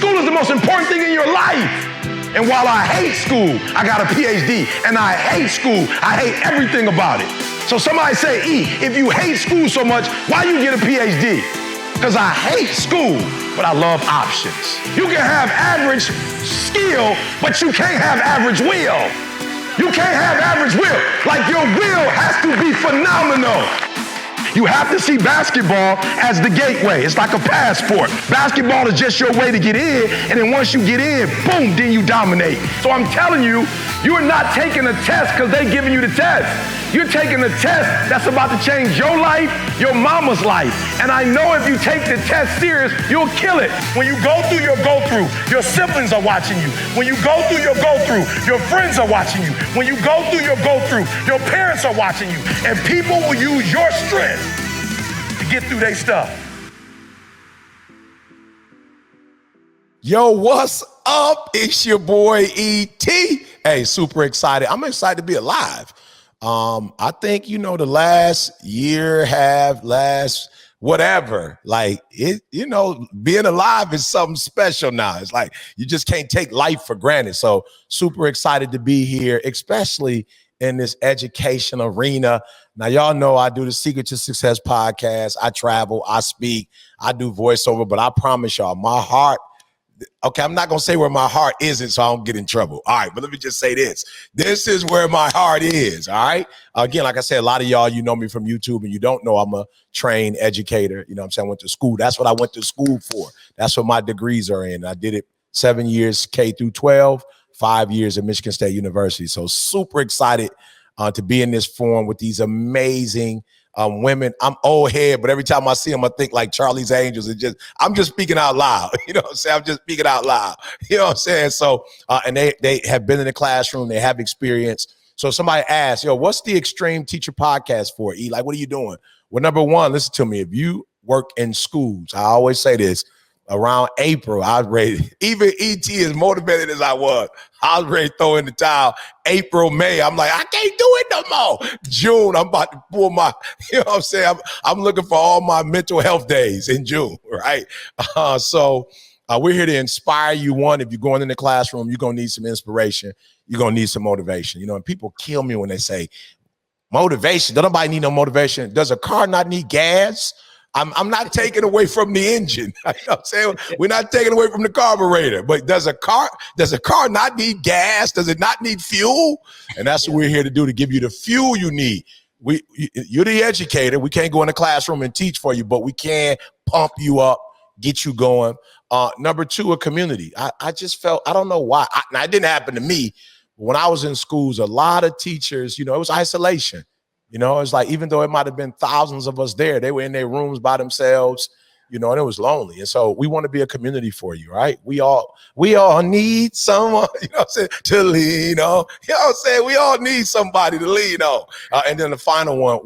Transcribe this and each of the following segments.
School is the most important thing in your life. And while I hate school, I got a PhD. And I hate school. I hate everything about it. So somebody say, E, if you hate school so much, why you get a PhD? Because I hate school, but I love options. You can have average skill, but you can't have average will. You can't have average will. Like your will has to be phenomenal. You have to see basketball as the gateway. It's like a passport. Basketball is just your way to get in, and then once you get in, boom, then you dominate. So I'm telling you, you're not taking a test because they're giving you the test. You're taking a test that's about to change your life, your mama's life. And I know if you take the test serious, you'll kill it. When you go through your go-through, your siblings are watching you. When you go through your go-through, your friends are watching you. When you go through your go-through, your parents are watching you. And people will use your strength to get through their stuff. Yo, what's up? It's your boy E.T. Hey, super excited. I'm excited to be alive. I think, the last year, last whatever, like it, being alive is something special now. It's like you just can't take life for granted. So super excited to be here, especially in this education arena. Now, y'all know I do the Secret to Success podcast. I travel, I speak, I do voiceover, but I promise y'all, my heart, okay, I'm not going to say where my heart isn't so I don't get in trouble. All right, but let me just say this. This is where my heart is, all right? Again, like I said, a lot of y'all, you know me from YouTube, and you don't know I'm a trained educator. You know what I'm saying? I went to school. That's what I went to school for. That's what my degrees are in. I did it 7 years K through 12, 5 years at Michigan State University. So super excited to be in this forum with these amazing women. I'm old head, but every time I see them, I think like Charlie's Angels. I'm just speaking out loud. You know what I'm saying? I'm just speaking out loud. You know what I'm saying? So, and they have been in the classroom. They have experience. So somebody asked, yo, what's the Extreme Teacher Podcast for? E, like, what are you doing? Well, number one, listen to me. If you work in schools, I always say this, around April, I was ready. Even ET, as motivated as I was ready to throw in the towel. April, May, I'm like, I can't do it no more. June, I'm about to pull my, you know what I'm saying? I'm looking for all my mental health days in June, right? So we're here to inspire you. One, if you're going in the classroom, you're going to need some inspiration. You're going to need some motivation. And people kill me when they say, motivation. Don't nobody need no motivation. Does a car not need gas? I'm not taking away from the engine. You know what I'm saying? We're not taking away from the carburetor. But does a car not need gas? Does it not need fuel? And that's what we're here to do, to give you the fuel you need. You're the educator. We can't go in the classroom and teach for you, but we can pump you up, get you going. Number two, a community. I just felt, I don't know why. Now, it didn't happen to me. When I was in schools, a lot of teachers, it was isolation. It's like, even though it might have been thousands of us there, they were in their rooms by themselves, and it was lonely. And so we want to be a community for you, right? We all need someone, to lean on. You know what I'm saying? We all need somebody to lean on. And then the final one,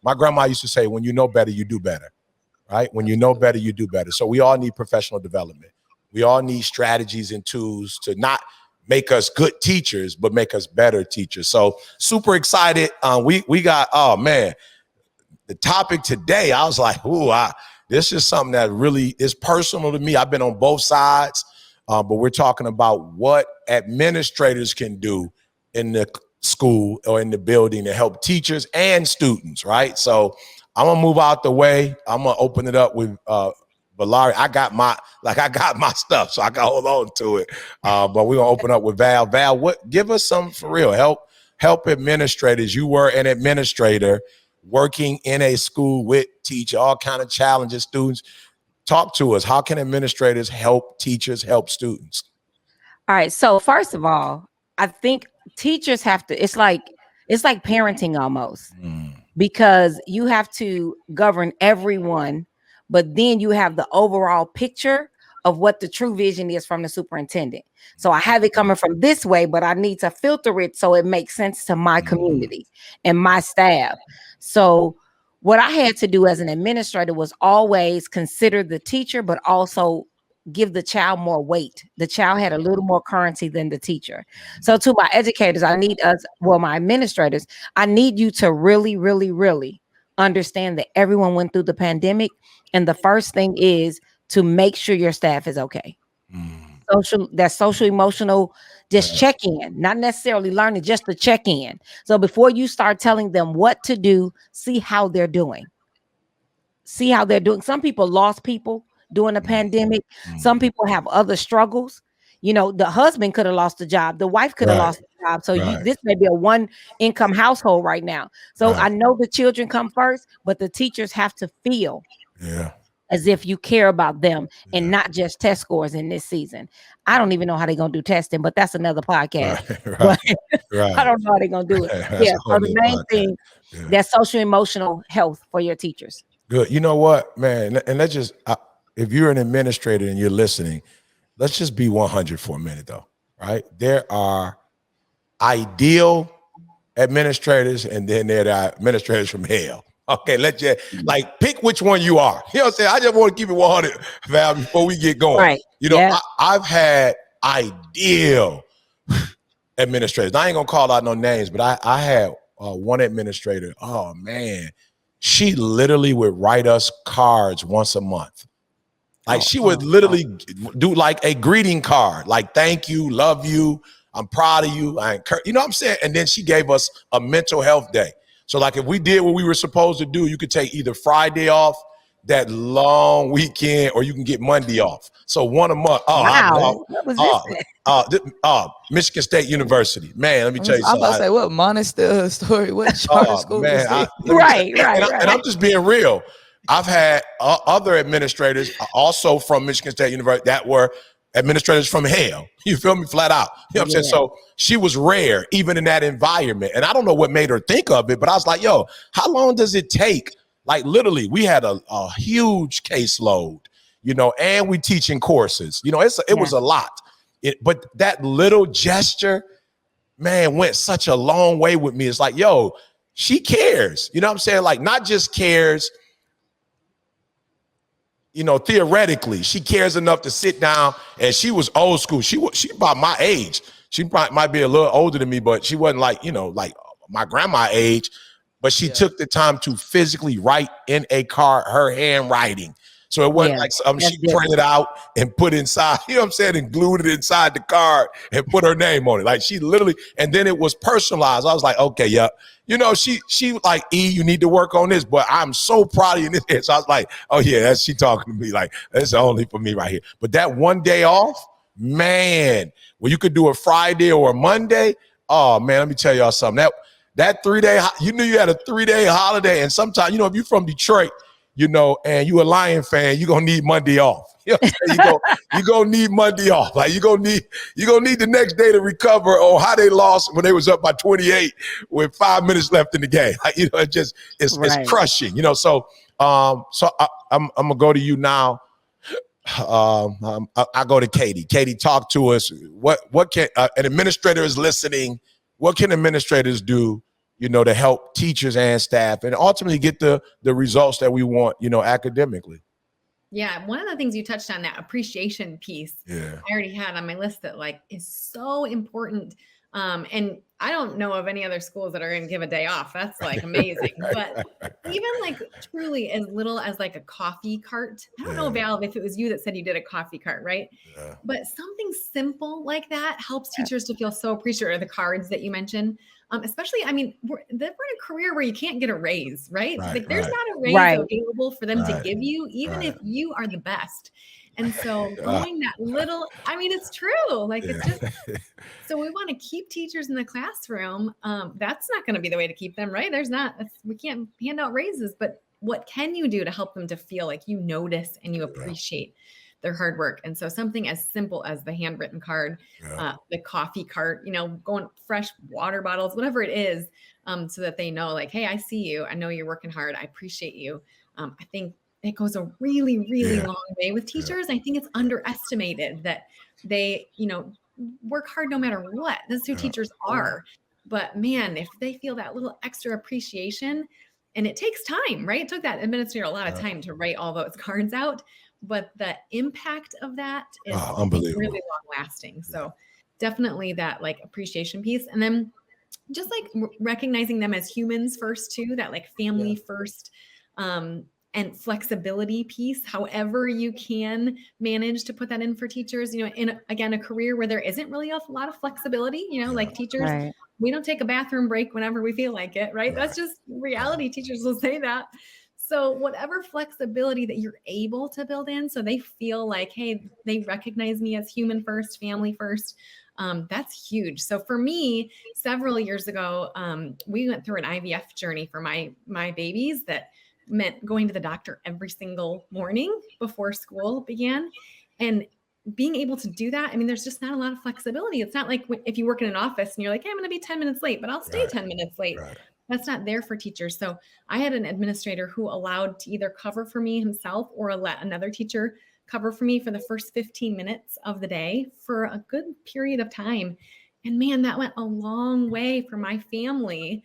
my grandma used to say, when you know better, you do better, right? When you know better, you do better. So we all need professional development. We all need strategies and tools to not make us good teachers, but make us better teachers. So super excited. We got, oh man, the topic today, I was like, this is something that really is personal to me. I've been on both sides, but we're talking about what administrators can do in the school or in the building to help teachers and students, right? So I'm gonna move out the way. I'm gonna open it up with Valari. I got my stuff, so I can hold on to it. But we're gonna open up with Val. Val, give us some for real. Help administrators. You were an administrator working in a school with teachers, all kind of challenges, students. Talk to us. How can administrators help teachers, help students? All right. So first of all, I think teachers have to, it's like parenting almost, because you have to govern everyone, but then you have the overall picture of what the true vision is from the superintendent. So I have it coming from this way, but I need to filter it so it makes sense to my community and my staff. So what I had to do as an administrator was always consider the teacher, but also give the child more weight. The child had a little more currency than the teacher. So to my educators, my administrators, I need you to really, really, really understand that everyone went through the pandemic. And the first thing is to make sure your staff is okay. social emotional, just check in, not necessarily learning, just to check in. So before you start telling them what to do, see how they're doing. See how they're doing. Some people lost people during the pandemic. Some people have other struggles. The husband could have lost the job. The wife could have Right. lost the job. So Right. this may be a one income household right now. So I Right. know the children come first, but the teachers have to feel Yeah. as if you care about them and Yeah. not just test scores in this season. I don't even know how they're going to do testing, but that's another podcast. Right. Right. But I Right. don't know how they're going to do it. That's Yeah. a whole So the nother main podcast. thing, Yeah. that's social emotional health for your teachers. Good. You know what, man? And let's just, if you're an administrator and you're listening, let's just be 100 for a minute, though. Right? There are ideal administrators, and then there are administrators from hell. Okay, let's just pick which one you are. You know what I'm saying? I just want to keep it 100, Val, before we get going. Right. Yeah. I've had ideal administrators. I ain't gonna call out no names, but I had one administrator. Oh man, she literally would write us cards once a month. Like she would literally do like a greeting card, like thank you, love you, I'm proud of you, I encourage, you know what I'm saying? And then she gave us a mental health day. So like if we did what we were supposed to do, you could take either Friday off, that long weekend, or you can get Monday off. So one a month. Wow. What was this? Michigan State University. Man, let me tell you I'm something. about to say, what Montessori story? What charter school? Man, Right. And I'm just being real. I've had other administrators also from Michigan State University that were administrators from hell. You feel me? Flat out. You know what I'm saying? So she was rare, even in that environment. And I don't know what made her think of it, but I was like, yo, how long does it take? Like literally, we had a huge caseload, and we teaching courses. It was a lot. But that little gesture, man, went such a long way with me. It's like, yo, she cares. You know what I'm saying? Like not just cares, theoretically, she cares enough to sit down, and she was old school. She about my age. She might be a little older than me, but she wasn't like my grandma age. But she took the time to physically write in a card her handwriting. So it wasn't like she printed out and put inside, you know what I'm saying, and glued it inside the card and put her name on it. Like she literally, and then it was personalized. I was like, okay, yeah. She like, E, you need to work on this, but I'm so proud of you in this. So I was like, oh yeah, that's she talking to me. Like, that's only for me right here. But that one day off, man, well, you could do a Friday or a Monday. Oh man, let me tell y'all something. That 3 day, you knew you had a 3 day holiday. And sometimes, if you're from Detroit, and you a Lion fan, you're gonna need Monday off. You're gonna need Monday off. Like you're gonna need the next day to recover on how they lost when they was up by 28 with 5 minutes left in the game. Like, it's crushing. So I'm gonna go to you now. I go to Katie. Katie, talk to us. What can an administrator is listening? What can administrators do, to help teachers and staff and ultimately get the results that we want, academically? Yeah, one of the things you touched on, that appreciation piece, I already had on my list that is so important. And I don't know of any other schools that are going to give a day off. That's amazing. But even truly as little as a coffee cart. I don't know, Val, if it was you that said you did a coffee cart, right? Yeah. But something simple like that helps teachers to feel so appreciative. Or the cards that you mentioned. Especially, we're in a career where you can't get a raise, right? There's not a raise available for them to give you, even if you are the best. And so going that little, it's true. It's just, so we want to keep teachers in the classroom. That's not going to be the way to keep them, right? We can't hand out raises, but what can you do to help them to feel like you notice and you appreciate their hard work? And so something as simple as the handwritten card, the coffee cart, going fresh water bottles, whatever it is, so that they know hey, I see you. I know you're working hard. I appreciate you. I think it goes a really, really long way with teachers. I think it's underestimated that they, work hard no matter what. That's who teachers are. But man, if they feel that little extra appreciation, and it takes time, right? It took that administrator a lot of time to write all those cards out. But the impact of that is unbelievable, really long lasting. So definitely that appreciation piece. And then just recognizing them as humans first too, that family first. and flexibility piece, however you can manage to put that in for teachers, in again, a career where there isn't really a lot of flexibility, like teachers, we don't take a bathroom break whenever we feel like it, right? That's just reality. Teachers will say that. So whatever flexibility that you're able to build in, so they feel like, hey, they recognize me as human first, family first. That's huge. So for me, several years ago, we went through an IVF journey for my babies that meant going to the doctor every single morning before school began. And being able to do that, I mean, there's just not a lot of flexibility. It's not like if you work in an office and you're like, hey, I'm going to be 10 minutes late, but I'll stay 10 minutes late. That's not there for teachers. So I had an administrator who allowed to either cover for me himself or let another teacher cover for me for the first 15 minutes of the day for a good period of time. And man, that went a long way for my family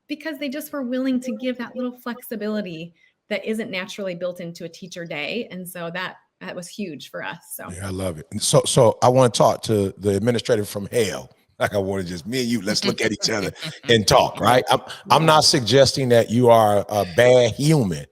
because they just were willing to give that little flexibility that isn't naturally built into a teacher day. And so that was huge for us. So yeah, I love it. So I want to talk to the administrator from hell. Like I want to just me and you, let's look at each other and talk, right? I'm not suggesting that you are a bad human,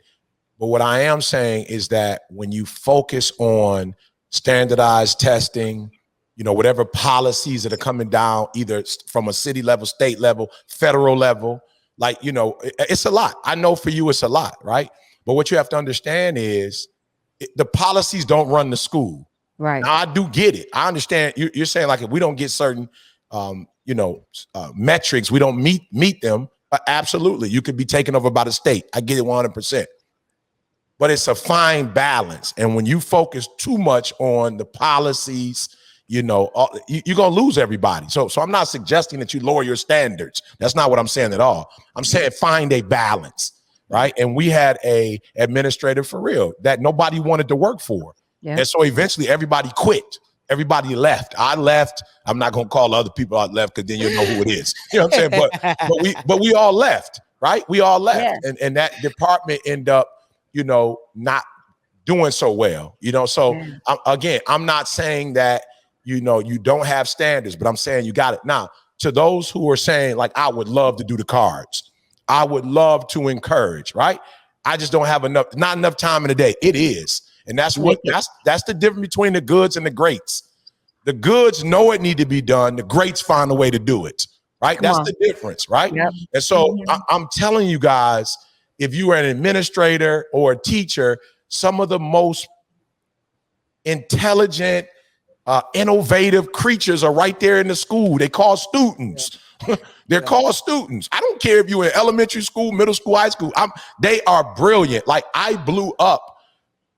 but what I am saying is that when you focus on standardized testing, whatever policies that are coming down, either from a city level, state level, federal level, it's a lot. I know for you, it's a lot, right? But what you have to understand is the policies don't run the school. Right. Now, I do get it. I understand you're saying like if we don't get certain metrics, we don't meet them. Absolutely. You could be taken over by the state. I get it 100%. But it's a fine balance. And when you focus too much on the policies, you're going to lose everybody. So I'm not suggesting that you lower your standards. That's not what I'm saying at all. I'm saying find a balance, right? And we had a administrator for real that nobody wanted to work for. Yeah. And so eventually everybody quit. Everybody left. I left. I'm not going to call other people out left because then you'll know who it is. You know what I'm saying? But we all left, right? We all left. Yeah. And that department ended up, not doing so well, So I'm not saying that, you don't have standards, but I'm saying you got it. Now, to those who are saying like, I would love to do the cards. I would love to encourage, right? I just don't have not enough time in the day. It is. And that's the difference between the goods and the greats. The goods know it need to be done. The greats find a way to do it, right? That's the difference, right? Yep. And so I'm telling you guys, if you are an administrator or a teacher, some of the most intelligent, innovative creatures are right there in the school. They call students. They're called students. I don't care if you're in elementary school, middle school, high school. They are brilliant. Like I blew up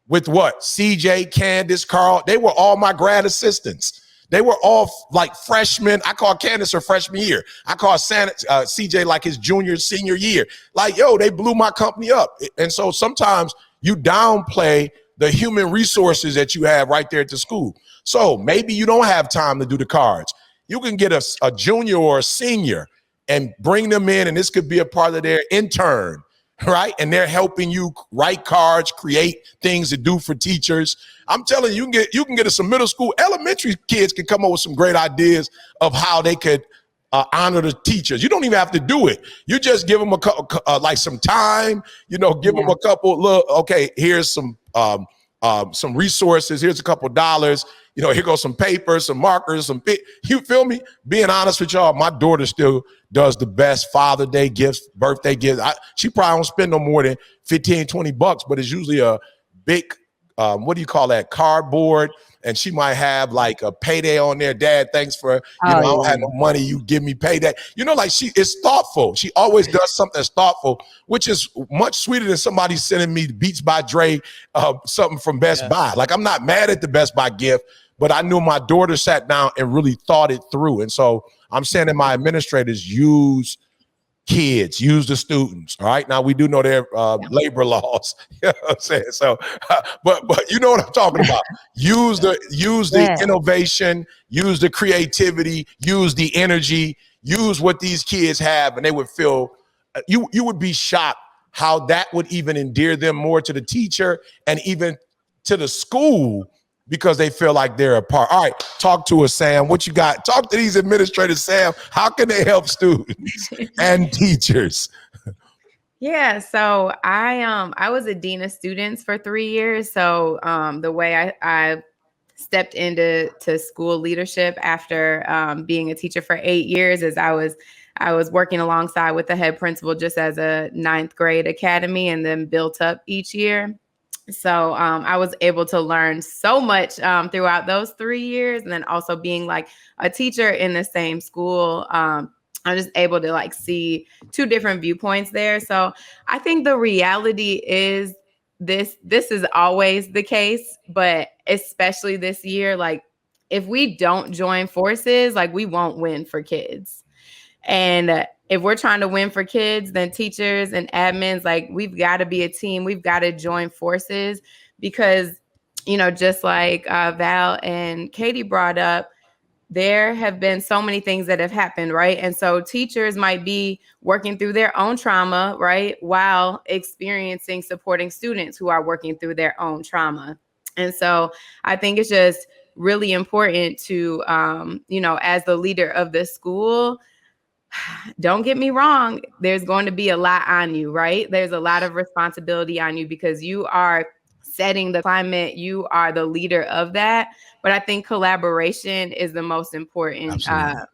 with what? CJ, Candace, Carl. They were all my grad assistants. They were all like freshmen. I call Candace her freshman year. I call CJ like his junior, senior year. Like, they blew my company up. And so sometimes you downplay the human resources that you have right there at the school. So maybe you don't have time to do the cards. You can get a junior or a senior and bring them in, and this could be a part of their intern, right? And they're helping you write cards, create things to do for teachers. I'm telling you, you can get some middle school, elementary kids can come up with some great ideas of how they could honor the teachers. You don't even have to do it. You just give them some time, give them a couple, look, okay, here's some resources. Here's a couple dollars. Here goes some paper, some markers, you feel me? Being honest with y'all, my daughter still does the best Father's Day gifts, birthday gifts. She probably don't spend no more than $15-20, but it's usually a big, what do you call that? Cardboard. And she might have like a payday on there. Dad, thanks for, I don't have no money. You give me payday. Like she is thoughtful. She always does something that's thoughtful, which is much sweeter than somebody sending me Beats by Dre, something from Best Buy. Like I'm not mad at the Best Buy gift, but I knew my daughter sat down and really thought it through. And so I'm saying that my administrators use kids, use the students. All right. Now we do know their labor laws. You know what I'm saying? So, but you know what I'm talking about. Use the innovation, use the creativity, use the energy, use what these kids have, and they would feel. You would be shocked how that would even endear them more to the teacher and even to the school because they feel like they're a part. All right, talk to us, Sam. What you got? Talk to these administrators, Sam. How can they help students and teachers? Yeah, so I was a dean of students for 3 years. So the way I stepped into school leadership after being a teacher for 8 years is I was working alongside with the head principal just as a ninth grade academy, and then built up each year. So I was able to learn so much throughout those 3 years, and then also being like a teacher in the same school. I'm just able to like see two different viewpoints there. So I think the reality is this is always the case, but especially this year, like if we don't join forces, like we won't win for kids. And if we're trying to win for kids, then teachers and admins, like we've got to be a team. We've got to join forces because, you know, just like Val and Katie brought up, there have been so many things that have happened, right? And so teachers might be working through their own trauma, right, while experiencing supporting students who are working through their own trauma. And so I think it's just really important to, you know, as the leader of the school, don't get me wrong, there's going to be a lot on you, right? There's a lot of responsibility on you because you are setting the climate, you are the leader of that. But I think collaboration is the most important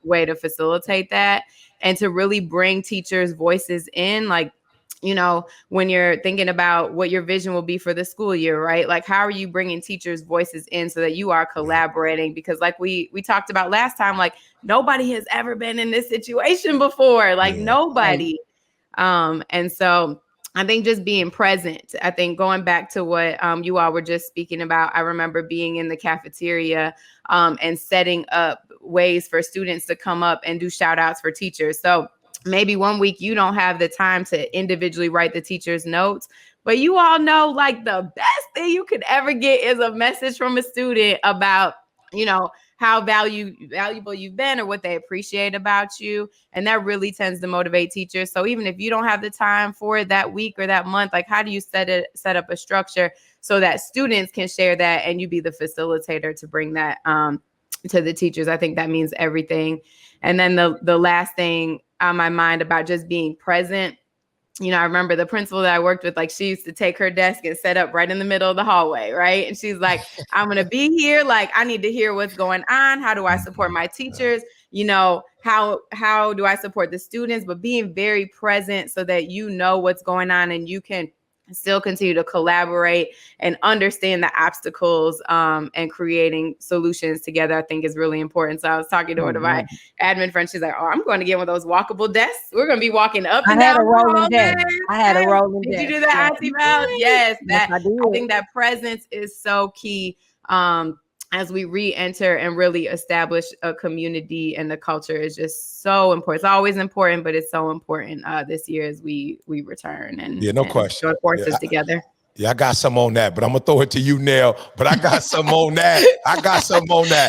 way to facilitate that and to really bring teachers' voices in. Like, you know, when you're thinking about what your vision will be for the school year, right? Like, how are you bringing teachers' voices in so that you are collaborating? Because like we talked about last time, like nobody has ever been in this situation before, like nobody. And so I think just being present, I think going back to what you all were just speaking about, I remember being in the cafeteria and setting up ways for students to come up and do shout outs for teachers. So maybe one week you don't have the time to individually write the teacher's notes, but you all know like the best thing you could ever get is a message from a student about, you know, how valuable you've been or what they appreciate about you. And that really tends to motivate teachers. So even if you don't have the time for it that week or that month, like how do you set up a structure so that students can share that and you be the facilitator to bring that to the teachers? I think that means everything. And then the last thing on my mind about just being present, you know, I remember the principal that I worked with, like she used to take her desk and set up right in the middle of the hallway, right? And she's like, I'm going to be here. Like, I need to hear what's going on. How do I support my teachers? You know, how do I support the students? But being very present so that you know what's going on and you can still continue to collaborate and understand the obstacles and creating solutions together, I think is really important. So I was talking to one of my admin friends. She's like, oh, I'm going to get one of those walkable desks. We're going to be walking up and down. I had a rolling desk. Did you do that, Auntie Val? Yes. I think that presence is so key as we re-enter and really establish a community, and the culture is just so important. It's always important, but it's so important this year as we return and question. join forces together. Yeah, I got some on that, but I'm gonna throw it to you, Nell. But I got some on that.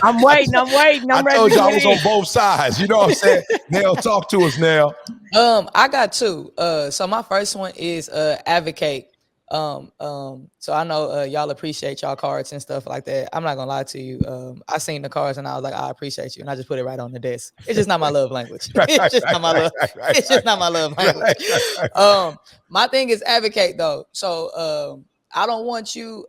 I'm waiting. I told you I was on both sides. You know what I'm saying? Nell, talk to us, Nell. I got two. So my first one is advocate. So I know y'all appreciate y'all cards and stuff like that. I'm not gonna lie to you. I seen the cards and I was like, I appreciate you, and I just put it right on the desk. It's just not my love language. It's just not my love. It's just not my love language. My thing is advocate though. So I don't want you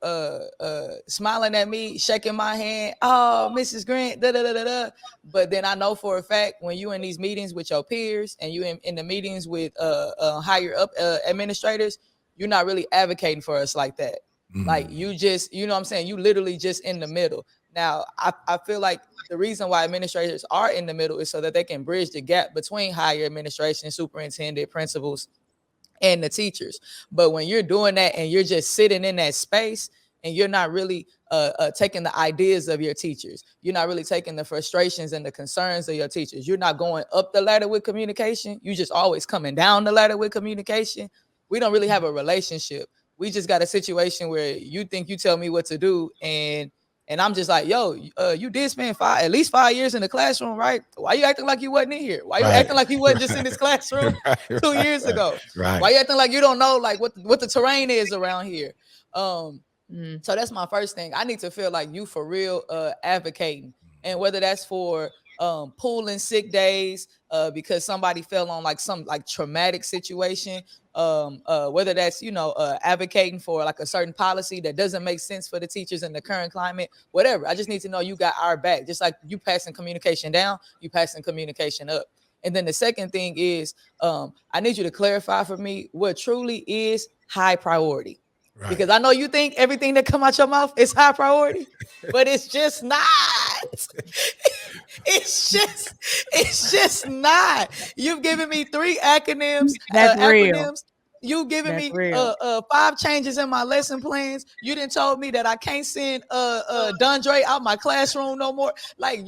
smiling at me, shaking my hand. Oh, Mrs. Grant, da da da da da. But then I know for a fact when you in these meetings with your peers and you in the meetings with higher up administrators, you're not really advocating for us like that. Like you just, you know what I'm saying? You literally just in the middle. Now, I feel like the reason why administrators are in the middle is so that they can bridge the gap between higher administration, superintendent, principals, and the teachers. But when you're doing that and you're just sitting in that space and you're not really taking the ideas of your teachers, you're not really taking the frustrations and the concerns of your teachers, you're not going up the ladder with communication, you just always coming down the ladder with communication, we don't really have a relationship. We just got a situation where you think you tell me what to do, and I'm just like, yo, you did spend at least 5 years in the classroom, right? Why you acting like you wasn't in here? Why you acting like you wasn't just in this classroom 2 years ago? Why you acting like you don't know like what the terrain is around here? So that's my first thing. I need to feel like you for real advocating. And whether that's for pooling sick days because somebody fell on like some like traumatic situation, whether that's, you know, advocating for like a certain policy that doesn't make sense for the teachers in the current climate, whatever. I just need to know you got our back. Just like you passing communication down, you passing communication up. And then the second thing is, I need you to clarify for me what truly is high priority. Right. Because I know you think everything that come out your mouth is high priority, but it's just not. It's just not. You've given me 3 acronyms. That's real. Acronyms. You giving me 5 changes in my lesson plans. You didn't told me that I can't send Dondre out my classroom no more. Like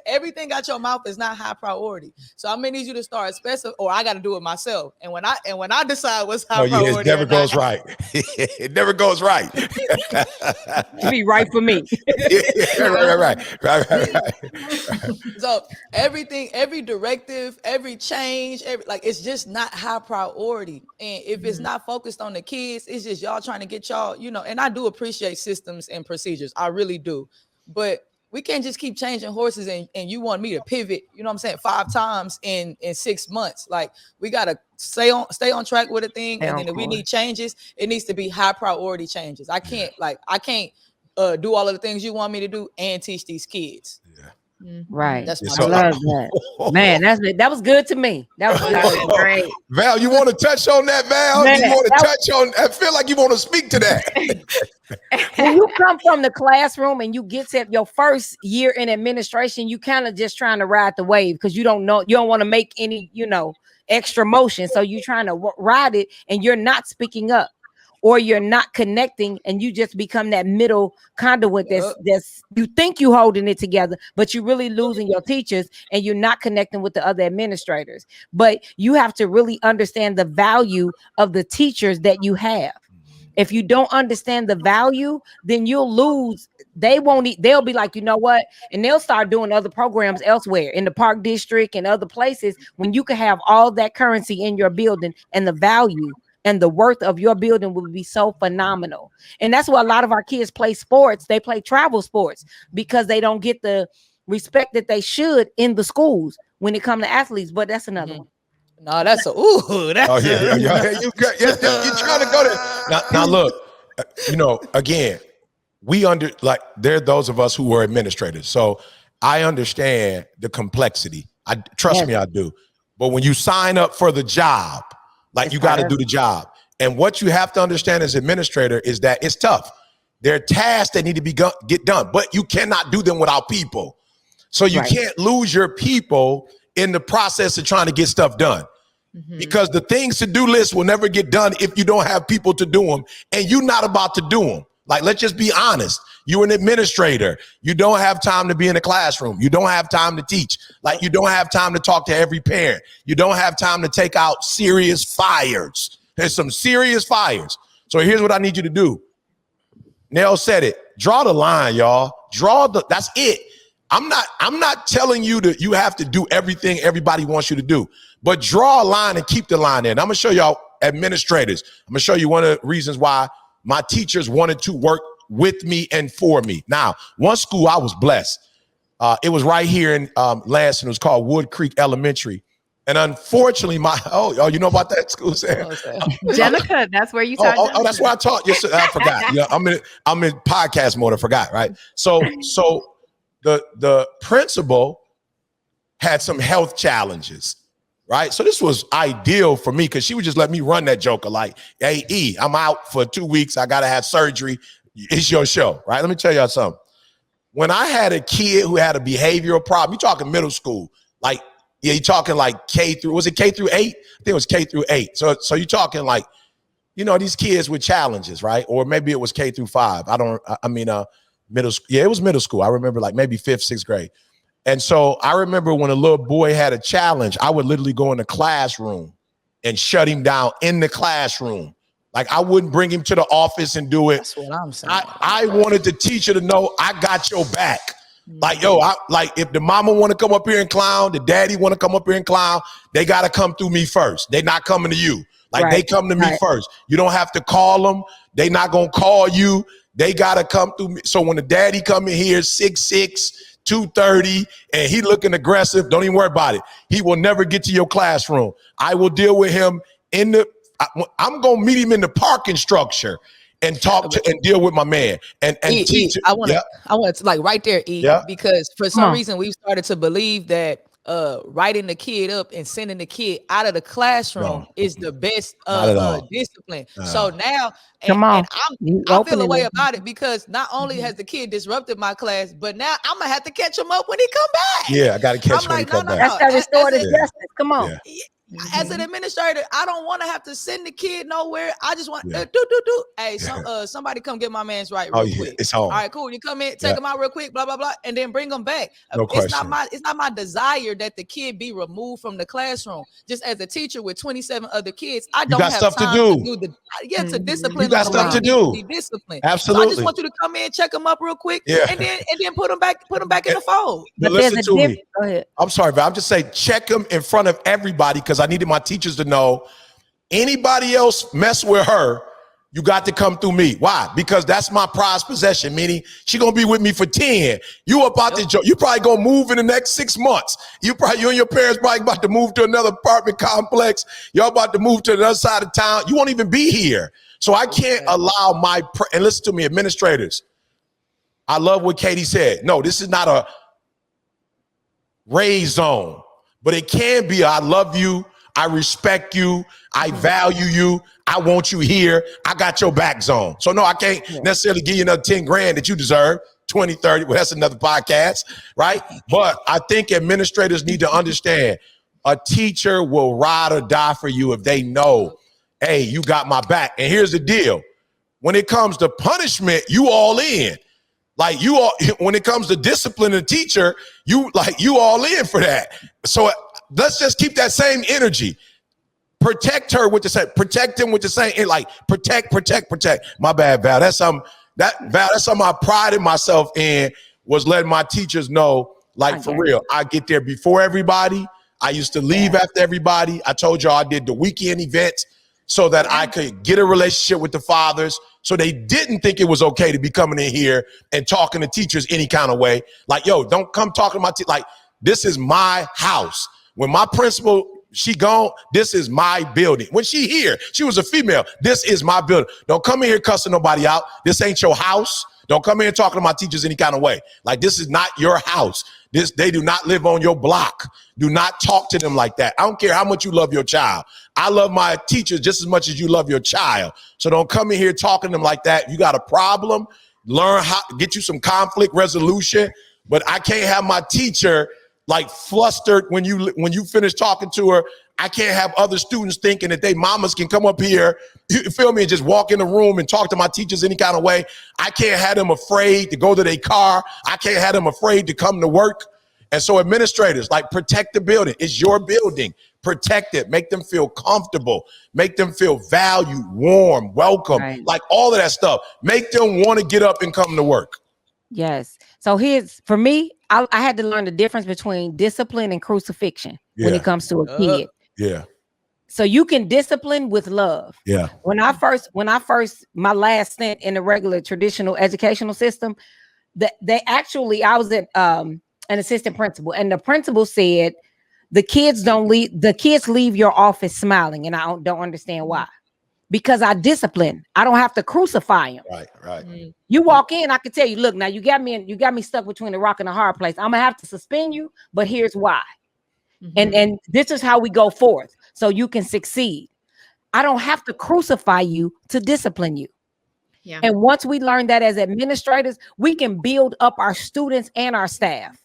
everything out your mouth is not high priority. So I'm gonna need you to start specifying, or I got to do it myself. And when I decide what's high priority, it never goes right. It never goes right. To be right for me. Right. So everything, every directive, every change, it's just not high priority. And if it's not focused on the kids, it's just y'all trying to get y'all, you know, and I do appreciate systems and procedures. I really do. But we can't just keep changing horses and you want me to pivot, you know what I'm saying, 5 times in 6 months. Like we got to stay on track with a thing. And then if we need changes, it needs to be high priority changes. I can't do all of the things you want me to do and teach these kids. Yeah. Right. That's I love that. Man, that was good to me. That was great. Val, you want to touch on that, Val? Man, you want to touch on, I feel like you want to speak to that. When you come from the classroom and you get to your first year in administration, you kind of just trying to ride the wave because you don't want to make any, you know, extra motion. So you're trying to ride it and you're not speaking up. Or you're not connecting and you just become that middle conduit that's you think you holding it together, but you're really losing your teachers and you're not connecting with the other administrators. But you have to really understand the value of the teachers that you have. If you don't understand the value, then you'll lose. They'll be like, you know what? And they'll start doing other programs elsewhere in the Park District and other places when you can have all that currency in your building and the value and the worth of your building will be so phenomenal. And that's why a lot of our kids play sports. They play travel sports because they don't get the respect that they should in the schools when it comes to athletes. But that's another one. No, that's you're trying to go there. Now look, you know, again, there are those of us who were administrators. So I understand the complexity. Trust me, I do. But when you sign up for the job, like you got to do the job. And what you have to understand as administrator is that it's tough. There are tasks that need to get done, but you cannot do them without people. So you can't lose your people in the process of trying to get stuff done. Because the things to do list will never get done if you don't have people to do them and you're not about to do them. Like, let's just be honest. You're an administrator. You don't have time to be in the classroom. You don't have time to teach. Like, you don't have time to talk to every parent. You don't have time to take out serious fires. There's some serious fires. So here's what I need you to do. Nell said it. Draw the line, y'all. That's it. I'm not telling you that you have to do everything everybody wants you to do, but draw a line and keep the line there. And I'm gonna show y'all administrators. I'm gonna show you one of the reasons why my teachers wanted to work with me and for me. Now, one school I was blessed. It was right here in Lansing. It was called Wood Creek Elementary. And unfortunately, you know about that school, Sam? Jenica, that's where you taught. Oh, that's where I taught. Yes, I forgot. Yeah, I'm in podcast mode. I forgot. Right. So the principal had some health challenges. Right. So this was ideal for me because she would just let me run that joker like, hey, E, I'm out for 2 weeks. I got to have surgery. It's your show. Right. Let me tell y'all something. When I had a kid who had a behavioral problem, you talking middle school, like, yeah, you're talking like was it K through 8? I think it was K through 8. So you're talking like, you know, these kids with challenges, right? Or maybe it was K through 5. Middle school. Yeah, it was middle school. I remember like maybe 5th, 6th grade. And so I remember when a little boy had a challenge, I would literally go in the classroom and shut him down in the classroom. Like I wouldn't bring him to the office and do it. That's what I'm saying. I wanted the teacher to know I got your back. Like, yo, if the mama want to come up here and clown, the daddy want to come up here and clown, they got to come through me first. They're not coming to you. Like they come to me first. You don't have to call them. They not gonna call you. They gotta come through me. So when the daddy come in here 6'6", 230, and he looking aggressive, don't even worry about it. He will never get to your classroom. I will deal with him I'm gonna meet him in the parking structure and talk to and deal with my man and teach. I want to like right there, because for some reason we've started to believe that writing the kid up and sending the kid out of the classroom is the best discipline. So now, and I feel a way about it because not only has the kid disrupted my class, but now I'm gonna have to catch him up when he come back. Yeah, I gotta catch him when he come back. That's that restorative justice. Come on. As an administrator, I don't want to have to send the kid nowhere. I just want Hey, somebody come get my man's right real quick. It's home. All right, cool. You come in, take him out real quick, blah blah blah, and then bring him back. No question. It's not my desire that the kid be removed from the classroom. Just as a teacher with 27 other kids, I don't have stuff time to do. To discipline. You got stuff to do. Be disciplined. Absolutely. So I just want you to come in, check him up real quick, and then put him back in the fold. But listen to me. Go ahead. I'm sorry, but I'm just saying check him in front of everybody because I needed my teachers to know anybody else mess with her, you got to come through me. Why? Because that's my prized possession, meaning she gonna be with me for 10. You about to you probably gonna move in the next 6 months. You and your parents probably about to move to another apartment complex. Y'all about to move to the other side of town. You won't even be here. So I can't allow and listen to me, administrators. I love what Katie said. No, this is not a raise zone, but it can be I love you, I respect you, I value you, I want you here, I got your back zone. So no, I can't necessarily give you another 10 grand that you deserve, 20, 30, well, that's another podcast, right? But I think administrators need to understand a teacher will ride or die for you if they know, hey, you got my back. And here's the deal. When it comes to punishment, you all in. Like when it comes to discipline a teacher, you all in for that. So let's just keep that same energy. Protect her with the same, protect him with the same, like protect. My bad, Val. That's something I prided myself in, was letting my teachers know, like for real, I get there before everybody. I used to leave after everybody. I told y'all I did the weekend events so that I could get a relationship with the fathers, so they didn't think it was okay to be coming in here and talking to teachers any kind of way. Like, yo, don't come talking to my like, this is my house. When my principal, she gone, this is my building. When she here, she was a female. This is my building. Don't come in here cussing nobody out. This ain't your house. Don't come in here talking to my teachers any kind of way. Like, this is not your house. They do not live on your block. Do not talk to them like that. I don't care how much you love your child. I love my teachers just as much as you love your child. So don't come in here talking to them like that. You got a problem, learn how to get you some conflict resolution. But I can't have my teacher like flustered when you finish talking to her. I can't have other students thinking that they mamas can come up here, you feel me, and just walk in the room and talk to my teachers any kind of way. I can't have them afraid to go to their car. I can't have them afraid to come to work. And so administrators, like, protect the building. It's your building. Protect it. Make them feel comfortable. Make them feel valued, warm, welcome, like all of that stuff. Make them want to get up and come to work. Yes. So for me, I had to learn the difference between discipline and crucifixion when it comes to a kid. Yeah. So you can discipline with love. Yeah. When I first, my last stint in the regular traditional educational system, I was an assistant principal, and the principal said the kids leave your office smiling, and I don't understand why. Because I discipline. I don't have to crucify them. Right. You walk in, I can tell you, look, now you got me stuck between a rock and a hard place. I'm gonna have to suspend you, but here's why. And this is how we go forth so you can succeed. I don't have to crucify you to discipline you. Yeah. And once we learn that as administrators, we can build up our students and our staff.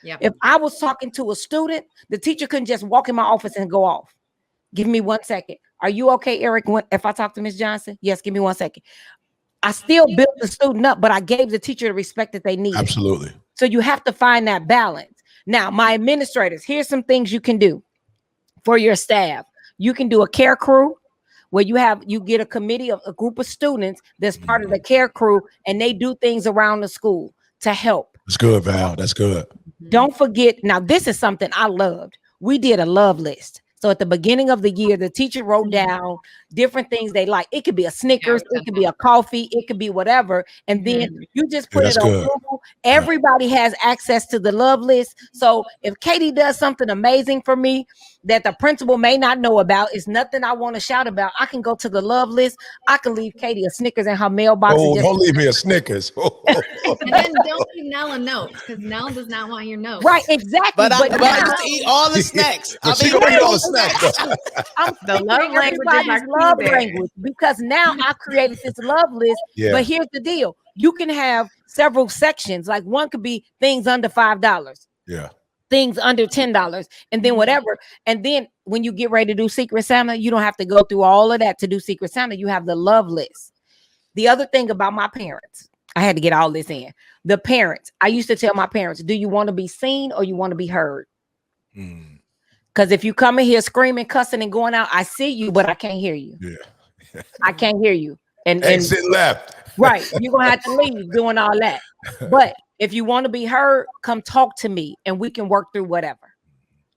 Yeah. If I was talking to a student, the teacher couldn't just walk in my office and go off. Give me 1 second. Are you okay, Eric? If I talk to Ms. Johnson? Yes, give me 1 second. I still built the student up, but I gave the teacher the respect that they need. Absolutely. So you have to find that balance. Now, my administrators, here's some things you can do for your staff. You can do a care crew where you get a committee of a group of students that's part of the care crew, and they do things around the school to help. That's good, Val. That's good. Don't forget. Now, this is something I loved. We did a love list. So at the beginning of the year, the teacher wrote down different things they like. It could be a Snickers, it could be a coffee, it could be whatever. And then you just put it on Google. Everybody has access to the love list. So if Katie does something amazing for me that the principal may not know about, it's nothing I want to shout about, I can go to the love list. I can leave Katie a Snickers in her mailbox. Oh, don't leave me a Snickers. And then don't leave Nell a note, because Nell does not want your note. Right, exactly. But I used to eat all the snacks. She don't eat all the snacks. I'm the love language, love language, because now I created this love list. But here's the deal: you can have several sections. Like one could be things under $5. Yeah. Things under $10, and then whatever. And then when you get ready to do Secret Santa, you don't have to go through all of that to do Secret Santa. You have the love list. The other thing about my parents, I had to get all this in. The parents, I used to tell my parents, do you want to be seen or you want to be heard? Because if you come in here screaming, cussing, and going out, I see you, but I can't hear you. Yeah. I can't hear you. And sit left. Right. You're going to have to leave doing all that. But if you want to be heard, come talk to me and we can work through whatever.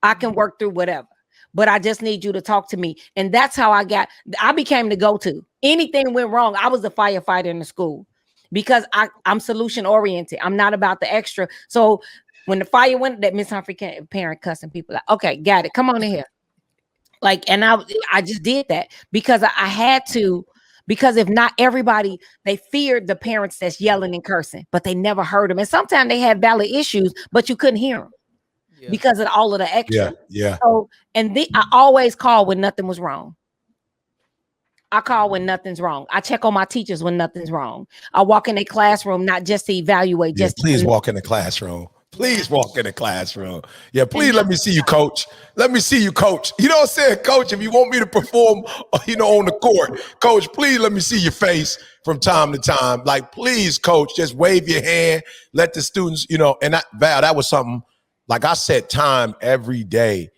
I can work through whatever. But I just need you to talk to me. And that's how I became the go-to. Anything went wrong, I was the firefighter in the school because I'm solution oriented. I'm not about the extra. So when the fire went, that Miss Humphrey parent cussing people out. Okay, got it. Come on in here. Like, and I just did that because I had to. Because if not, everybody, they feared the parents that's yelling and cursing, but they never heard them. And sometimes they had valid issues, but you couldn't hear them because of all of the extra. Yeah. So, I always call when nothing was wrong. I call when nothing's wrong. I check on my teachers when nothing's wrong. I walk in a classroom, not just to evaluate. Please walk in the classroom. Please walk in the classroom. Yeah, please let me see you, coach. Let me see you, coach. You know what I'm saying, coach? If you want me to perform, on the court, coach, please let me see your face from time to time. Like, please, coach, just wave your hand. Let the students, and Val, that was something, like I set time every day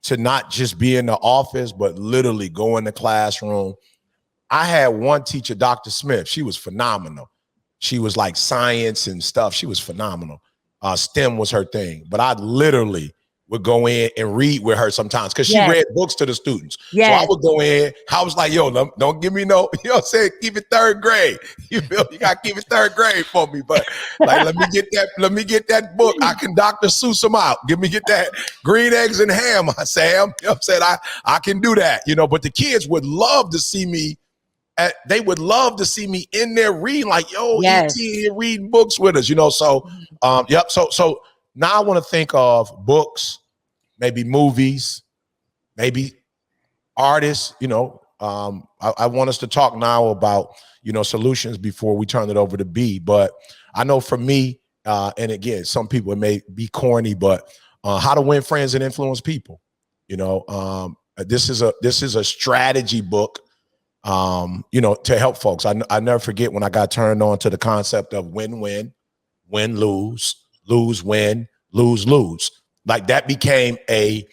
to not just be in the office, but literally go in the classroom. I had one teacher, Dr. Smith. She was phenomenal. She was like science and stuff. She was phenomenal. STEM was her thing, but I literally would go in and read with her sometimes because she read books to the students. So I would go in. I was like, yo, don't give me no, you know what I'm saying? Keep it third grade. You got to keep it third grade for me. But like, let me get that book. I can Dr. Seuss them out. Get that green eggs and ham, Sam. You know what I'm saying? I can do that, but the kids would love to see me. They would love to see me in there reading, like, yo, E.T. reading books with us, So, So now I want to think of books, maybe movies, maybe artists. I want us to talk now about solutions before we turn it over to B. But I know for me, and again, some people it may be corny, but how to win friends and influence people. This is a strategy book. To help folks. I never forget when I got turned on to the concept of win-win, win-lose, lose-win, lose-lose. Like that became a,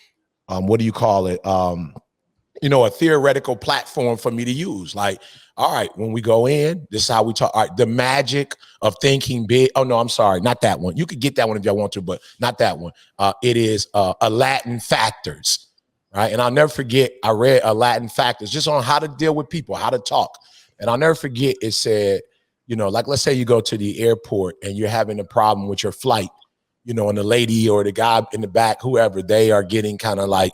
what do you call it? A theoretical platform for me to use. Like, all right, when we go in, this is how we talk. All right, the magic of thinking big. Oh, no, I'm sorry. Not that one. You could get that one if y'all want to, but not that one. It is a Latin factors. Right. And I'll never forget, I read a Latin factors just on how to deal with people, how to talk. And I'll never forget, it said, like, let's say you go to the airport and you're having a problem with your flight, and the lady or the guy in the back, whoever, they are getting kind of like,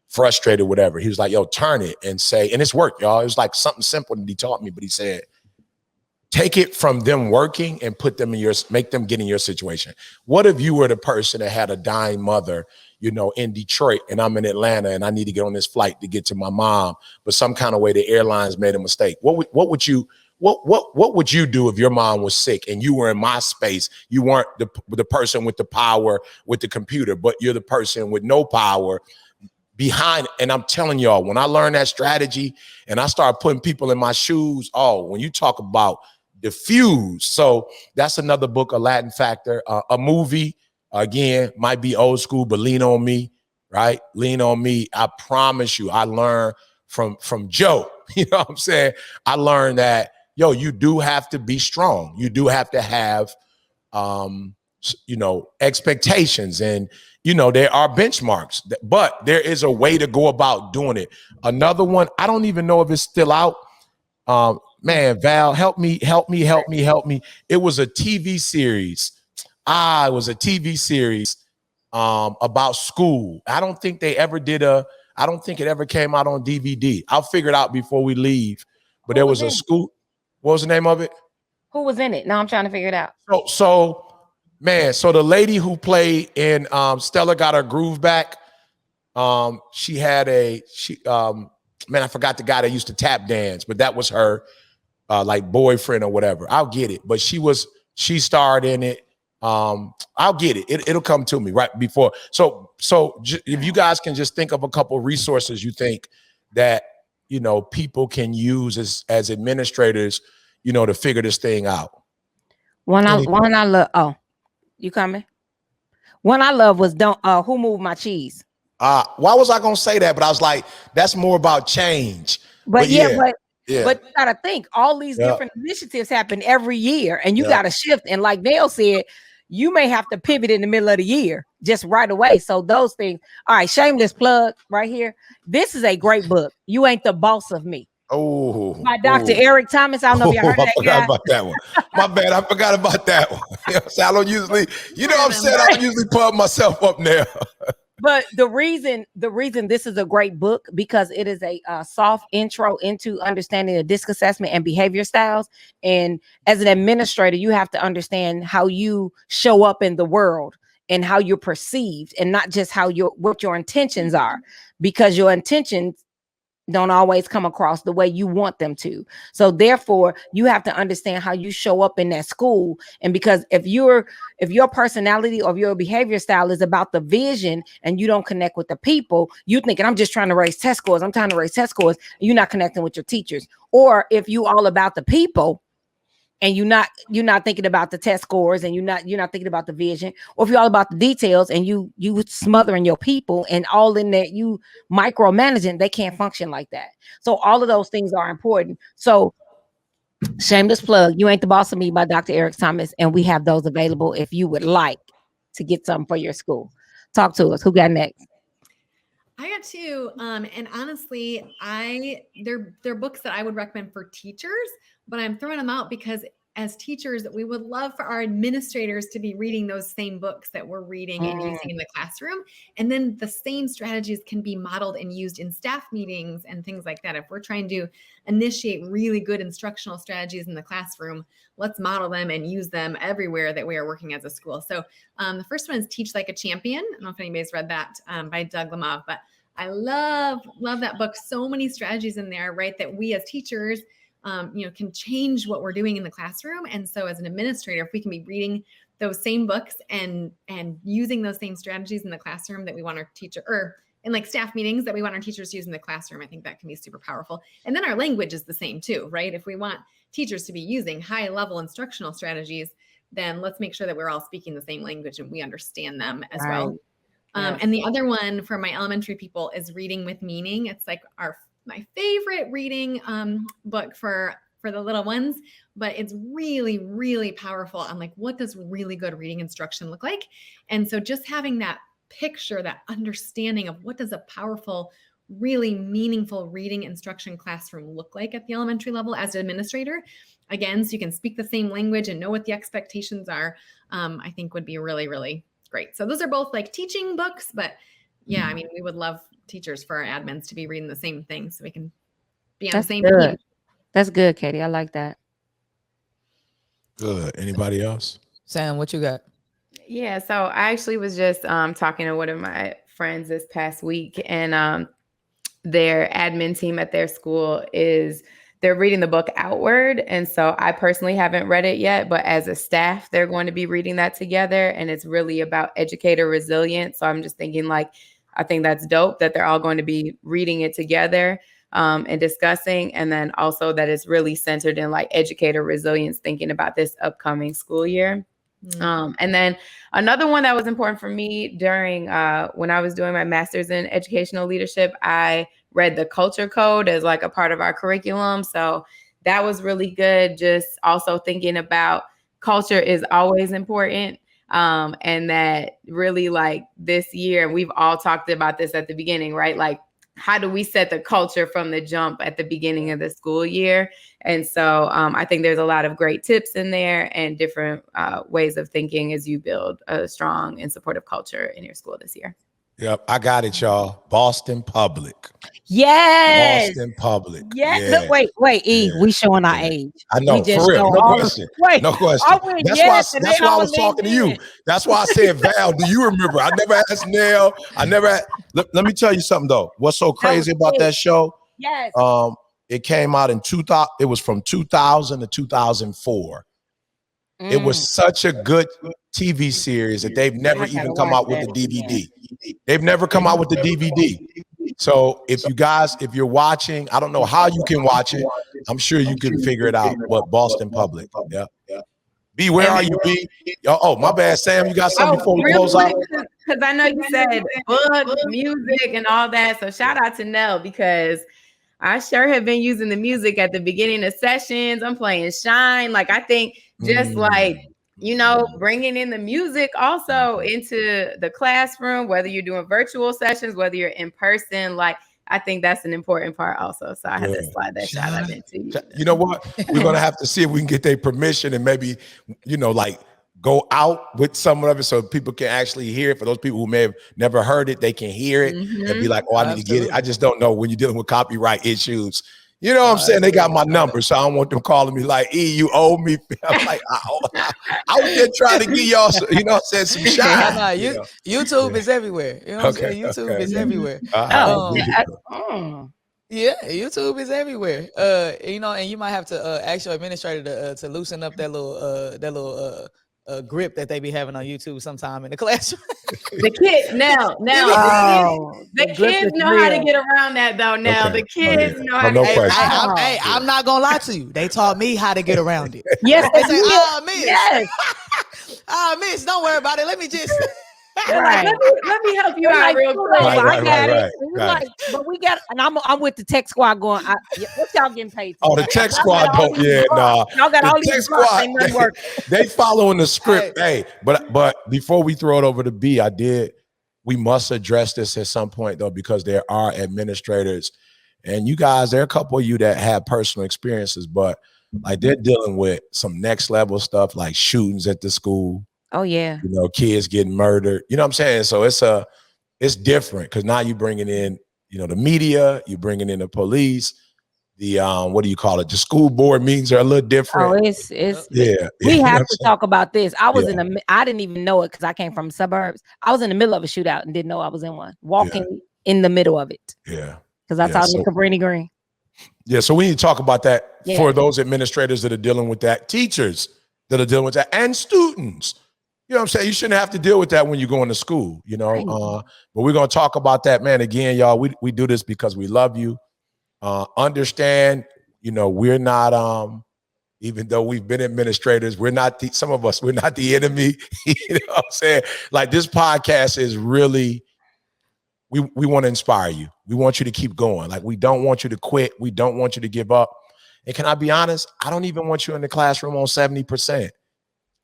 frustrated, whatever. He was like, yo, turn it and say, and it's worked, y'all. It was like something simple that he taught me, but he said, take it from them working and make them get in your situation. What if you were the person that had a dying mother, in Detroit, and I'm in Atlanta and I need to get on this flight to get to my mom, but some kind of way the airlines made a mistake? What would you do if your mom was sick and you were in my space? You weren't the person with the power with the computer, but you're the person with no power behind. And I'm telling y'all, when I learned that strategy and I started putting people in my shoes, when you talk about diffuse. So that's another book, a Latin factor, a movie. Again, might be old school, but Lean on Me, right? Lean on Me. I promise you, I learned from Joe. You know what I'm saying? I learned that, you do have to be strong. You do have to have expectations, and there are benchmarks, but there is a way to go about doing it. Another one, I don't even know if it's still out. Man, Val, help me. It was a TV series. It was a TV series about school. I don't think it ever came out on DVD. I'll figure it out before we leave. But there was a school. What was the name of it? Who was in it? No, I'm trying to figure it out. So the lady who played in Stella Got Her Groove Back, she had I forgot the guy that used to tap dance, but that was her like boyfriend or whatever. I'll get it. But she starred in it. I'll get it. It'll come to me right before. So if you guys can just think of a couple of resources you think that people can use as administrators, to figure this thing out. One I love. Oh, you coming? One I love was Who Moved My Cheese? Why was I gonna say that? But I was like, that's more about change. But you gotta think all these different initiatives happen every year, and you gotta shift. And like Dale said, you may have to pivot in the middle of the year just right away. So those things. All right, shameless plug right here. This is a great book. You Ain't the Boss of Me. Oh, by Dr. Eric Thomas. I don't know if you heard of that guy. I forgot about that one. My bad. I forgot about that one. I don't usually, I'm saying I don't usually pump myself up now. But the reason this is a great book, because it is a soft intro into understanding the DISC assessment and behavior styles. And as an administrator, you have to understand how you show up in the world and how you're perceived, and not just what your intentions are, because your intentions don't always come across the way you want them to. So therefore, you have to understand how you show up in that school. And because if your personality or your behavior style is about the vision and you don't connect with the people, you thinking, I'm just trying to raise test scores. I'm trying to raise test scores. You're not connecting with your teachers. Or if you all about the people and you're not thinking about the test scores, and you're not thinking about the vision, or if you're all about the details and you smothering your people and all in there, you micromanaging, they can't function like that. So all of those things are important. So shameless plug, You Ain't the Boss of Me by Dr. Eric Thomas, and we have those available if you would like to get something for your school. Talk to us. Who got next? I got two, and honestly, they're books that I would recommend for teachers, but I'm throwing them out because as teachers, we would love for our administrators to be reading those same books that we're reading and using in the classroom. And then the same strategies can be modeled and used in staff meetings and things like that. If we're trying to initiate really good instructional strategies in the classroom, let's model them and use them everywhere that we are working as a school. So the first one is Teach Like a Champion. I don't know if anybody's read that by Doug Lemov, but I love that book. So many strategies in there, right? That we as teachers can change what we're doing in the classroom. And so as an administrator, if we can be reading those same books and using those same strategies in the classroom that we want our teacher, or in like staff meetings that we want our teachers to use in the classroom, I think that can be super powerful. And then our language is the same too, right? If we want teachers to be using high level instructional strategies, then let's make sure that we're all speaking the same language and we understand them as well. And the other one for my elementary people is Reading with Meaning. It's like my favorite reading book for the little ones, but it's really, really powerful on like, what does really good reading instruction look like? And so just having that picture, that understanding of what does a powerful, really meaningful reading instruction classroom look like at the elementary level as an administrator, again, so you can speak the same language and know what the expectations are, I think would be really, really great. So those are both like teaching books, but yeah, I mean, we would love teachers for our admins to be reading the same thing so we can be on the same page. That's good, Katie. I like that. Good. Anybody else? Sam, what you got? Yeah, so I actually was just talking to one of my friends this past week, and their admin team at their school they're reading the book Outward. And so I personally haven't read it yet, but as a staff, they're going to be reading that together. And it's really about educator resilience. So I'm just thinking I think that's dope that they're all going to be reading it together and discussing. And then also that it's really centered in like educator resilience, thinking about this upcoming school year. And then another one that was important for me during when I was doing my master's in educational leadership, I read the Culture Code as like a part of our curriculum. So that was really good. Just also thinking about culture is always important. And that really like this year, and we've all talked about this at the beginning, right? Like, how do we set the culture from the jump at the beginning of the school year? And so I think there's a lot of great tips in there and different ways of thinking as you build a strong and supportive culture in your school this year. Yep, I got it, y'all. Boston Public. Yes. Boston Public. Yes. Yeah. Wait, E, we showing our age. I know, We just for real. know No all question. Wait, No question. I went, That's yes, why, and that's they why I all was talking to you. leaned in. That's why I said, Val, do you remember? I never asked Nell. Let me tell you something, though. What's so crazy about that show? Yes. It came out in 2000. It was from 2000 to 2004. It was such a good TV series that they've never even come out with the DVD. They've never come out with the DVD. So if you're watching, I don't know how you can watch it. I'm sure you can figure it out. But Boston Public. Yeah. B, where are you, B? Oh, my bad, Sam. You got something before we close out? Because I know you said book, music, and all that. So shout out to Nell, because I sure have been using the music at the beginning of sessions. I'm playing Shine. Like, I think just like, you know, bringing in the music also into the classroom, whether you're doing virtual sessions, whether you're in person, like, I think that's an important part also. So I had to slide that shout out into you. You know what? We're going to have to see if we can get their permission and maybe, you know, like go out with some of it so people can actually hear it. For those people who may have never heard it, they can hear it and be like, oh, I need to get it. I just don't know when you're dealing with copyright issues. You know what I'm saying? They got my number, so I don't want them calling me like, E, you owe me. I'm like, I was just trying to give y'all, you know what I'm saying, some shine. YouTube is everywhere. You know what I'm saying? YouTube is everywhere. Yeah, YouTube is everywhere. You know, and you might have to ask your administrator to loosen up that little grip that they be having on YouTube sometime in the classroom. The kids the kids know how to get around that though. Now the kids know how to get around it. Hey, I'm not gonna lie to you. They taught me how to get around it. Yes, they say, miss. Yes. Miss, don't worry about it. Let me just Right. Let me help you out real quick. I got it. Like, but we got, and I'm with the tech squad going. What y'all getting paid for? Oh, the tech squad don't. Yeah, nah. Y'all got all these squad. They following the script. Hey, but before we throw it over to B, we must address this at some point though, because there are administrators, and you guys, there are a couple of you that have personal experiences, but like they're dealing with some next level stuff like shootings at the school. Oh yeah. You know, kids getting murdered. You know what I'm saying? So it's different because now you're bringing in, you know, the media, you're bringing in the police, the what do you call it? The school board meetings are a little different. Oh, it's yeah. We have to talk about this. I was I didn't even know it because I came from suburbs. I was in the middle of a shootout and didn't know I was in one. Walking in the middle of it. Yeah. Because I saw the Cabrini Green. Yeah, so we need to talk about that for those administrators that are dealing with that, teachers that are dealing with that, and students. You know what I'm saying? You shouldn't have to deal with that when you're going to school, you know. But we're going to talk about that, man. Again, y'all, we do this because we love you. Understand, you know, we're not, even though we've been administrators, we're not some of us, we're not the enemy. You know what I'm saying? Like this podcast is really, we want to inspire you. We want you to keep going. Like we don't want you to quit. We don't want you to give up. And can I be honest? I don't even want you in the classroom on 70%.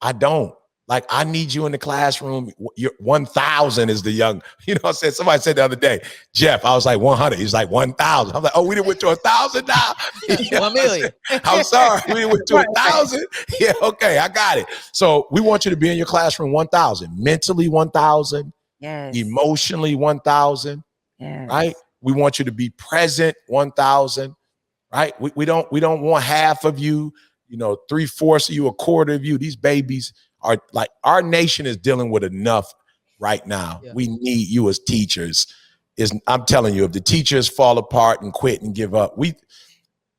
I don't. Like, I need you in the classroom. 1,000 is the young, you know what I'm saying? Somebody said the other day, Jeff, I was like 100. He's like 1,000. I'm like, oh, we didn't went to 1,000 now? You know 1 million. I'm sorry. We went to 1,000. Yeah, okay, I got it. So we want you to be in your classroom 1,000. Mentally 1,000. Yes. Emotionally 1,000. Yes. Right? We want you to be present 1,000. Right? We don't want half of you, you know, 3/4 of you, 1/4 of you. These babies are like, our nation is dealing with enough right now. Yeah. We need you as teachers. I'm telling you, if the teachers fall apart and quit and give up,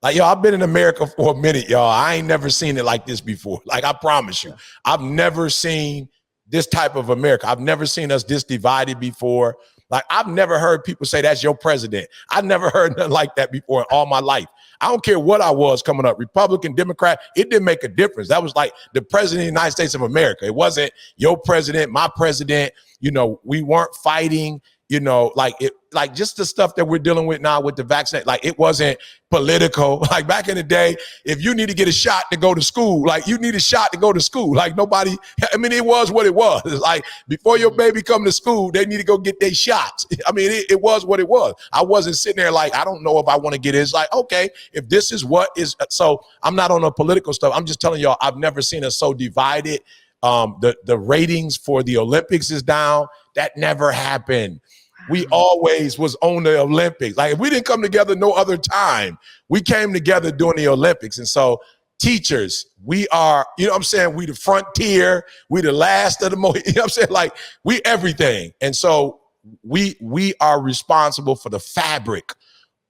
I've been in America for a minute, y'all. I ain't never seen it like this before. Like, I promise you, I've never seen this type of America. I've never seen us this divided before. Like, I've never heard people say that's your president. I've never heard nothing like that before in all my life. I don't care what I was coming up, Republican, Democrat, it didn't make a difference. That was like the president of the United States of America. It wasn't your president, my president. You know, we weren't fighting. like just the stuff that we're dealing with now with the vaccine, like it wasn't political. Like back in the day, if you need to get a shot to go to school, like you need a shot to go to school. Like nobody, I mean, it was what it was. It's like before your baby come to school, they need to go get their shots. I mean, it was what it was. I wasn't sitting there like, I don't know if I want to get it. It's like, okay, if this is what is, so I'm not on the political stuff. I'm just telling y'all, I've never seen us so divided. The ratings for the Olympics is down. That never happened. We always was on the Olympics. Like if we didn't come together no other time, we came together during the Olympics. And so teachers, we are, you know what I'm saying? We the frontier, we the last of the most, you know what I'm saying? Like we everything. And so we are responsible for the fabric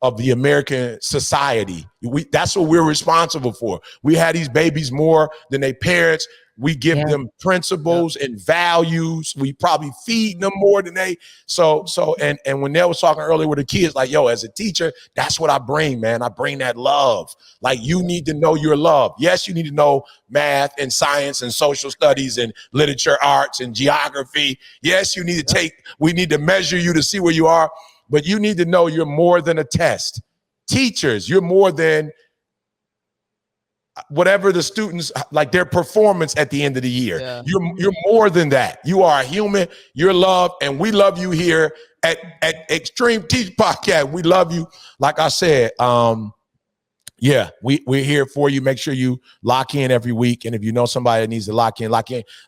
of the American society. That's what we're responsible for. We had these babies more than their parents. We give them principles and values. We probably feed them more than they. And when they was talking earlier with the kids, like, yo, as a teacher, that's what I bring, man. I bring that love. Like you need to know your love. Yes, you need to know math and science and social studies and literature, arts and geography. Yes, you need to we need to measure you to see where you are, but you need to know you're more than a test. Teachers, you're more than whatever the students, like their performance at the end of the year. Yeah. You're more than that. You are a human, you're loved, and we love you here at Extreme Teach Podcast. We love you. Like I said, we're here for you. Make sure you lock in every week. And if you know somebody that needs to lock in.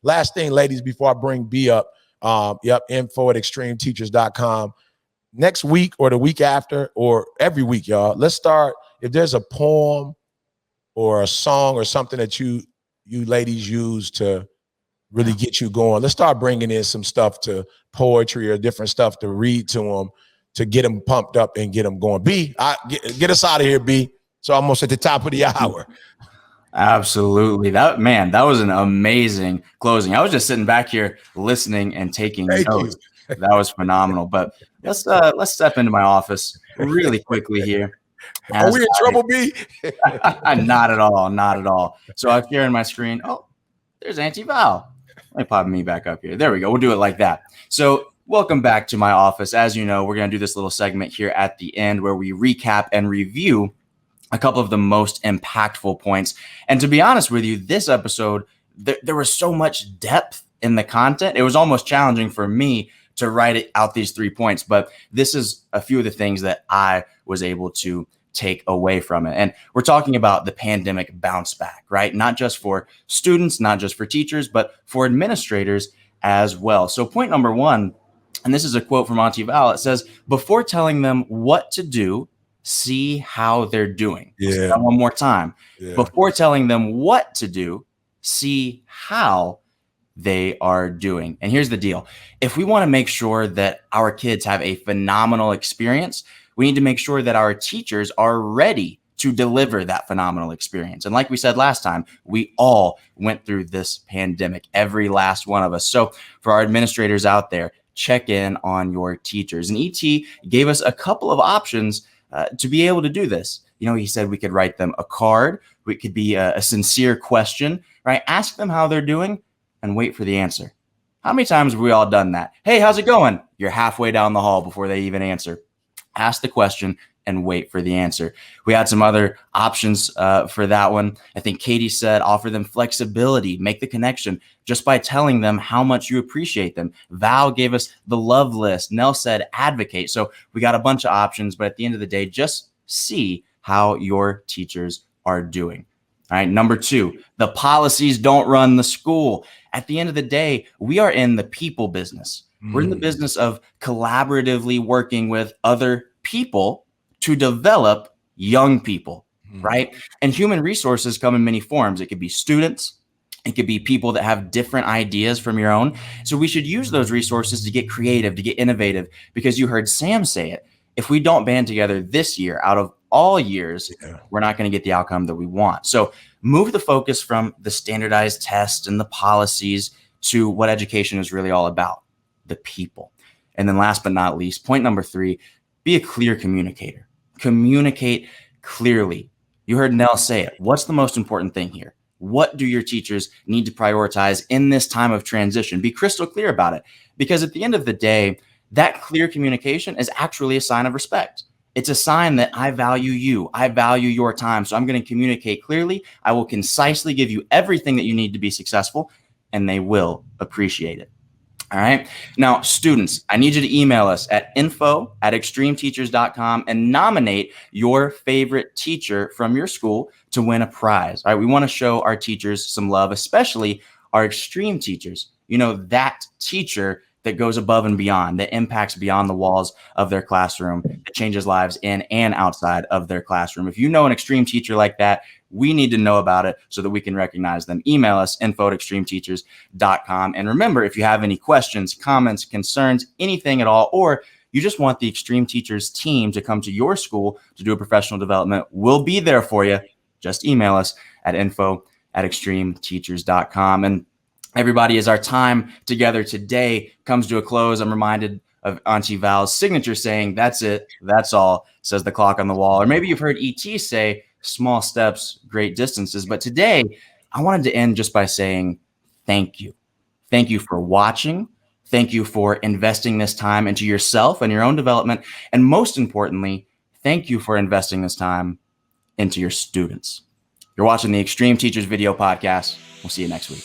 Last thing, ladies, before I bring B up, info@extremeteachers.com. Next week or the week after or every week, y'all, let's start. If there's a poem or a song or something that you ladies use to really get you going, let's start bringing in some stuff to poetry or different stuff to read to them to get them pumped up and get them going. B, get us out of here, B. So almost at the top of the hour. Absolutely. That was an amazing closing. I was just sitting back here listening and taking notes. That was phenomenal. But let's step into my office really quickly here. Are we in trouble, B? Not at all. Not at all. So I'm sharing my screen. Oh, there's Auntie Val. Let me pop me back up here. There we go. We'll do it like that. So welcome back to my office. As you know, we're going to do this little segment here at the end where we recap and review a couple of the most impactful points. And to be honest with you, this episode, there was so much depth in the content. It was almost challenging for me to write out these 3 points, but this is a few of the things that I was able to take away from it. And we're talking about the pandemic bounce back, right? Not just for students, not just for teachers, but for administrators as well. So point number 1, and this is a quote from Auntie Val, it says, before telling them what to do, see how they're doing. Yeah. Say that one more time. Yeah. Before telling them what to do, see how they are doing. And here's the deal. If we want to make sure that our kids have a phenomenal experience, we need to make sure that our teachers are ready to deliver that phenomenal experience. And like we said last time, we all went through this pandemic, every last one of us. So for our administrators out there, check in on your teachers. And ET gave us a couple of options to be able to do this. You know, he said we could write them a card. It could be a sincere question, right? Ask them how they're doing and wait for the answer. How many times have we all done that? Hey, how's it going? You're halfway down the hall before they even answer. Ask the question and wait for the answer. We had some other options for that one. I think Katie said, offer them flexibility, make the connection just by telling them how much you appreciate them. Val gave us the love list. Nell said, advocate. So we got a bunch of options, but at the end of the day, just see how your teachers are doing. All right. Number 2, the policies don't run the school. At the end of the day, we are in the people business. We're in the business of collaboratively working with other people to develop young people, right? And human resources come in many forms. It could be students. It could be people that have different ideas from your own. So we should use those resources to get creative, to get innovative, because you heard Sam say it. If we don't band together this year, out of all years, we're not going to get the outcome that we want. So move the focus from the standardized tests and the policies to what education is really all about, the people. And then last but not least, point number 3, be a clear communicator. Communicate clearly. You heard Nell say it. What's the most important thing here? What do your teachers need to prioritize in this time of transition? Be crystal clear about it. Because at the end of the day, that clear communication is actually a sign of respect. It's a sign that I value you. I value your time. So I'm going to communicate clearly. I will concisely give you everything that you need to be successful, and they will appreciate it. All right. Now, students, I need you to email us at info@extremeteachers.com and nominate your favorite teacher from your school to win a prize. All right. We want to show our teachers some love, especially our extreme teachers. You know, that teacher that goes above and beyond, that impacts beyond the walls of their classroom, that changes lives in and outside of their classroom. If you know an extreme teacher like that, we need to know about it so that we can recognize them. Email us, info@extremeteachers.com. And remember, if you have any questions, comments, concerns, anything at all, or you just want the Extreme Teachers team to come to your school to do a professional development, we'll be there for you. Just email us at info@extremeteachers.com. And everybody, as our time together today comes to a close, I'm reminded of Auntie Val's signature saying, "That's it, that's all," says the clock on the wall. Or maybe you've heard ET say, "Small steps, great distances." But today, I wanted to end just by saying thank you. Thank you for watching. Thank you for investing this time into yourself and your own development. And most importantly, thank you for investing this time into your students. You're watching the Extreme Teachers Video Podcast. We'll see you next week.